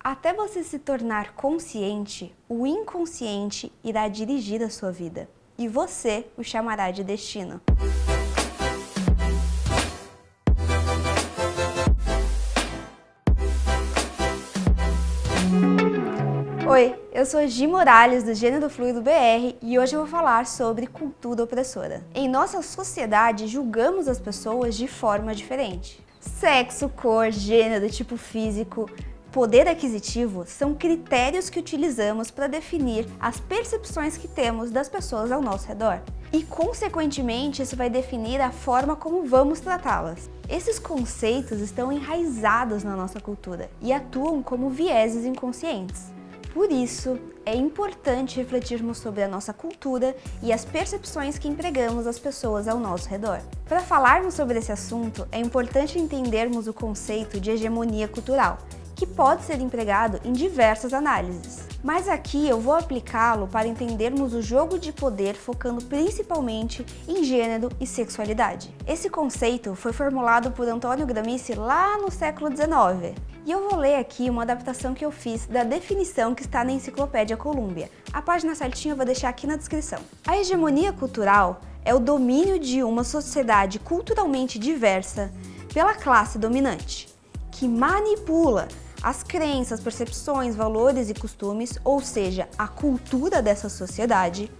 Até você se tornar consciente, o inconsciente irá dirigir a sua vida e você o chamará de destino. Oi, eu sou Gi Morales do Gênero Fluido BR e hoje eu vou falar sobre cultura opressora. Em nossa sociedade, julgamos as pessoas de forma diferente. Sexo, cor, gênero, tipo físico, poder aquisitivo são critérios que utilizamos para definir as percepções que temos das pessoas ao nosso redor. E, consequentemente, isso vai definir a forma como vamos tratá-las. Esses conceitos estão enraizados na nossa cultura e atuam como vieses inconscientes. Por isso, é importante refletirmos sobre a nossa cultura e as percepções que empregamos às pessoas ao nosso redor. Para falarmos sobre esse assunto, é importante entendermos o conceito de hegemonia cultural, que pode ser empregado em diversas análises. Mas aqui eu vou aplicá-lo para entendermos o jogo de poder focando principalmente em gênero e sexualidade. Esse conceito foi formulado por Antônio Gramsci lá no século XIX. E eu vou ler aqui uma adaptação que eu fiz da definição que está na Enciclopédia Columbia. A página certinha eu vou deixar aqui na descrição. A hegemonia cultural é o domínio de uma sociedade culturalmente diversa pela classe dominante, que manipula as crenças, percepções, valores e costumes, ou seja, a cultura dessa sociedade.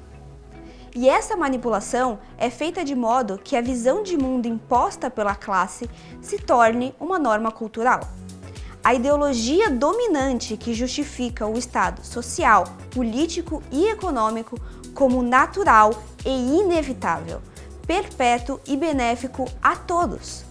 E essa manipulação é feita de modo que a visão de mundo imposta pela classe se torne uma norma cultural. A ideologia dominante que justifica o estado social, político e econômico como natural e inevitável, perpétuo e benéfico a todos,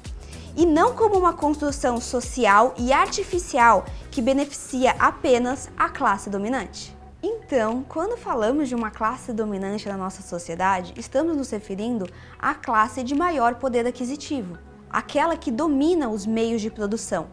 e não como uma construção social e artificial que beneficia apenas a classe dominante. Então, quando falamos de uma classe dominante na nossa sociedade, estamos nos referindo à classe de maior poder aquisitivo, aquela que domina os meios de produção.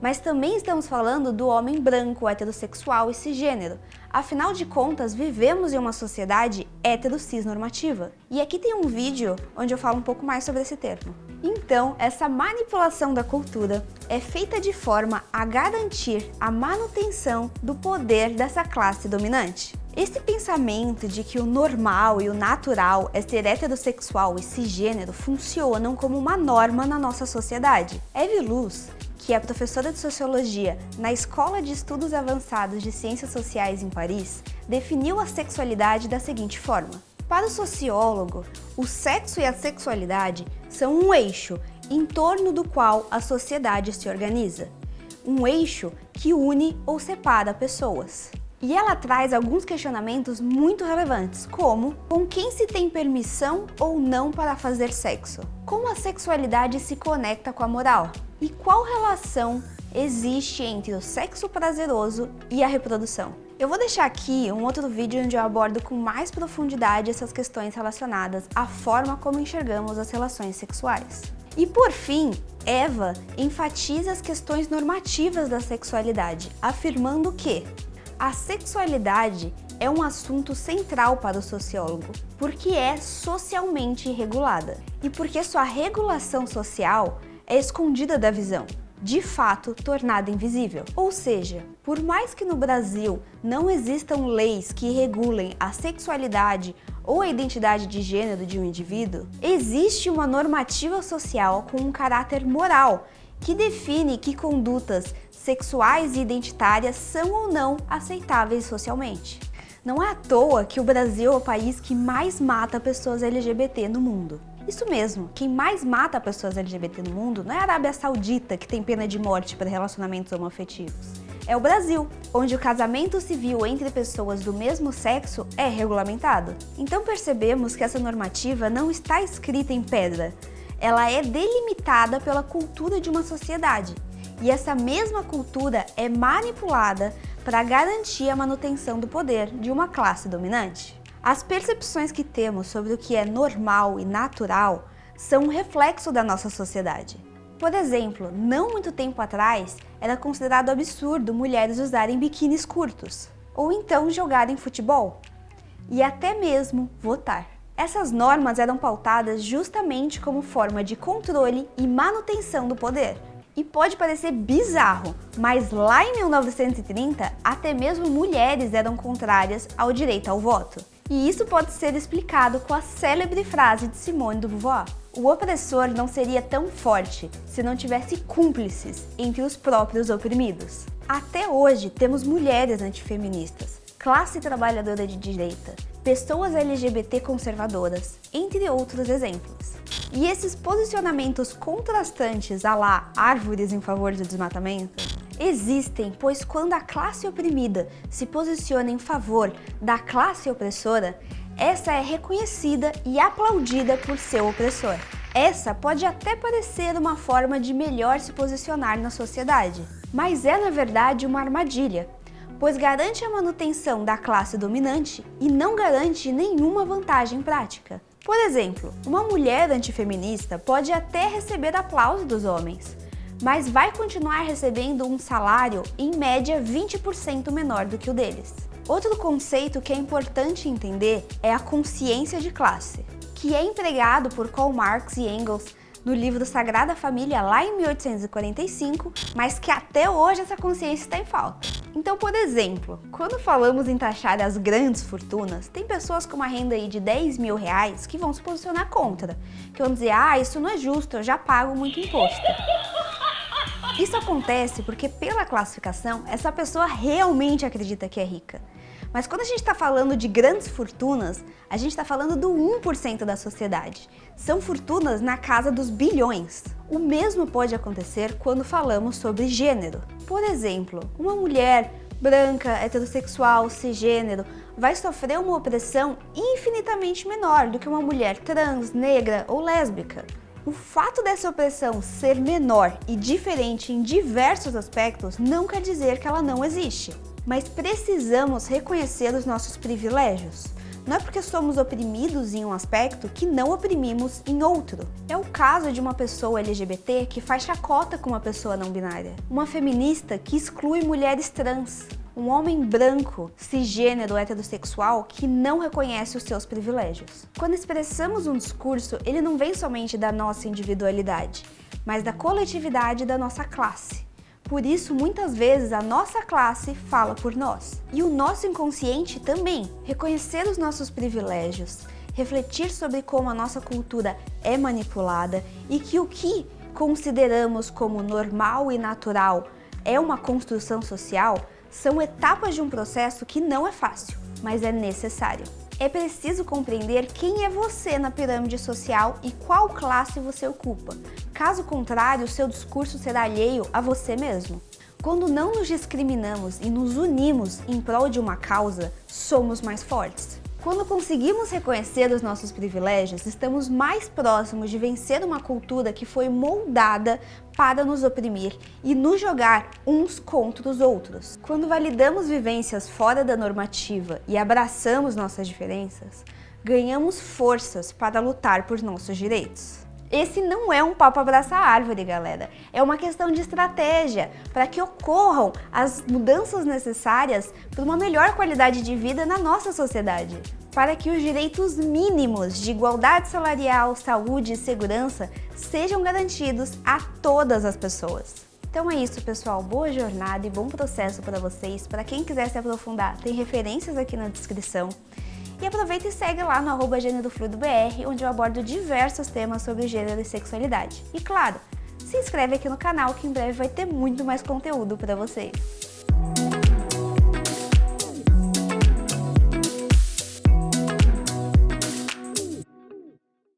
Mas também estamos falando do homem branco, heterossexual e cisgênero. Afinal de contas, vivemos em uma sociedade hetero-cis-normativa. E aqui tem um vídeo onde eu falo um pouco mais sobre esse termo. Então, essa manipulação da cultura é feita de forma a garantir a manutenção do poder dessa classe dominante. Esse pensamento de que o normal e o natural é ser heterossexual e cisgênero funcionam como uma norma na nossa sociedade. Eve Luz, que é professora de Sociologia na Escola de Estudos Avançados de Ciências Sociais em Paris, definiu a sexualidade da seguinte forma. Para o sociólogo, o sexo e a sexualidade são um eixo em torno do qual a sociedade se organiza. Um eixo que une ou separa pessoas. E ela traz alguns questionamentos muito relevantes, como com quem se tem permissão ou não para fazer sexo? Como a sexualidade se conecta com a moral? E qual relação existe entre o sexo prazeroso e a reprodução? Eu vou deixar aqui um outro vídeo onde eu abordo com mais profundidade essas questões relacionadas à forma como enxergamos as relações sexuais. E por fim, Eva enfatiza as questões normativas da sexualidade, afirmando que a sexualidade é um assunto central para o sociólogo, porque é socialmente regulada e porque sua regulação social é escondida da visão, de fato tornada invisível. Ou seja, por mais que no Brasil não existam leis que regulem a sexualidade ou a identidade de gênero de um indivíduo, existe uma normativa social com um caráter moral que define que condutas sexuais e identitárias são ou não aceitáveis socialmente. Não é à toa que o Brasil é o país que mais mata pessoas LGBT no mundo. Isso mesmo, quem mais mata pessoas LGBT no mundo não é a Arábia Saudita, que tem pena de morte para relacionamentos homoafetivos. É o Brasil, onde o casamento civil entre pessoas do mesmo sexo é regulamentado. Então percebemos que essa normativa não está escrita em pedra. Ela é delimitada pela cultura de uma sociedade. E essa mesma cultura é manipulada para garantir a manutenção do poder de uma classe dominante. As percepções que temos sobre o que é normal e natural são um reflexo da nossa sociedade. Por exemplo, não muito tempo atrás, era considerado absurdo mulheres usarem biquínis curtos, ou então jogarem futebol, e até mesmo votar. Essas normas eram pautadas justamente como forma de controle e manutenção do poder. E pode parecer bizarro, mas lá em 1930, até mesmo mulheres eram contrárias ao direito ao voto. E isso pode ser explicado com a célebre frase de Simone de Beauvoir: o opressor não seria tão forte se não tivesse cúmplices entre os próprios oprimidos. Até hoje temos mulheres antifeministas, classe trabalhadora de direita, pessoas LGBT conservadoras, entre outros exemplos. E esses posicionamentos contrastantes à la árvores em favor do desmatamento existem, pois quando a classe oprimida se posiciona em favor da classe opressora, essa é reconhecida e aplaudida por seu opressor. Essa pode até parecer uma forma de melhor se posicionar na sociedade, mas é na verdade uma armadilha, pois garante a manutenção da classe dominante e não garante nenhuma vantagem prática. Por exemplo, uma mulher antifeminista pode até receber aplauso dos homens, mas vai continuar recebendo um salário em média 20% menor do que o deles. Outro conceito que é importante entender é a consciência de classe, que é empregado por Karl Marx e Engels no livro Sagrada Família lá em 1845, mas que até hoje essa consciência está em falta. Então, por exemplo, quando falamos em taxar as grandes fortunas, tem pessoas com uma renda aí de 10 mil reais que vão se posicionar contra, que vão dizer: isso não é justo, eu já pago muito imposto. Isso acontece porque, pela classificação, essa pessoa realmente acredita que é rica. Mas quando a gente está falando de grandes fortunas, a gente está falando do 1% da sociedade. São fortunas na casa dos bilhões. O mesmo pode acontecer quando falamos sobre gênero. Por exemplo, uma mulher branca, heterossexual, cisgênero, vai sofrer uma opressão infinitamente menor do que uma mulher trans, negra ou lésbica. O fato dessa opressão ser menor e diferente em diversos aspectos não quer dizer que ela não existe. Mas precisamos reconhecer os nossos privilégios. Não é porque somos oprimidos em um aspecto que não oprimimos em outro. É o caso de uma pessoa LGBT que faz chacota com uma pessoa não binária, uma feminista que exclui mulheres trans, um homem branco, cisgênero, heterossexual que não reconhece os seus privilégios. Quando expressamos um discurso, ele não vem somente da nossa individualidade, mas da coletividade da nossa classe. Por isso, muitas vezes, a nossa classe fala por nós. E o nosso inconsciente também. Reconhecer os nossos privilégios, refletir sobre como a nossa cultura é manipulada e que o que consideramos como normal e natural é uma construção social, são etapas de um processo que não é fácil, mas é necessário. É preciso compreender quem é você na pirâmide social e qual classe você ocupa. Caso contrário, seu discurso será alheio a você mesmo. Quando não nos discriminamos e nos unimos em prol de uma causa, somos mais fortes. Quando conseguimos reconhecer os nossos privilégios, estamos mais próximos de vencer uma cultura que foi moldada para nos oprimir e nos jogar uns contra os outros. Quando validamos vivências fora da normativa e abraçamos nossas diferenças, ganhamos forças para lutar por nossos direitos. Esse não é um papo abraçar árvore, galera. É uma questão de estratégia para que ocorram as mudanças necessárias para uma melhor qualidade de vida na nossa sociedade. Para que os direitos mínimos de igualdade salarial, saúde e segurança sejam garantidos a todas as pessoas. Então é isso, pessoal. Boa jornada e bom processo para vocês. Para quem quiser se aprofundar, tem referências aqui na descrição. E aproveita e segue lá no @GêneroFluidoBR, onde eu abordo diversos temas sobre gênero e sexualidade. E claro, se inscreve aqui no canal que em breve vai ter muito mais conteúdo para vocês.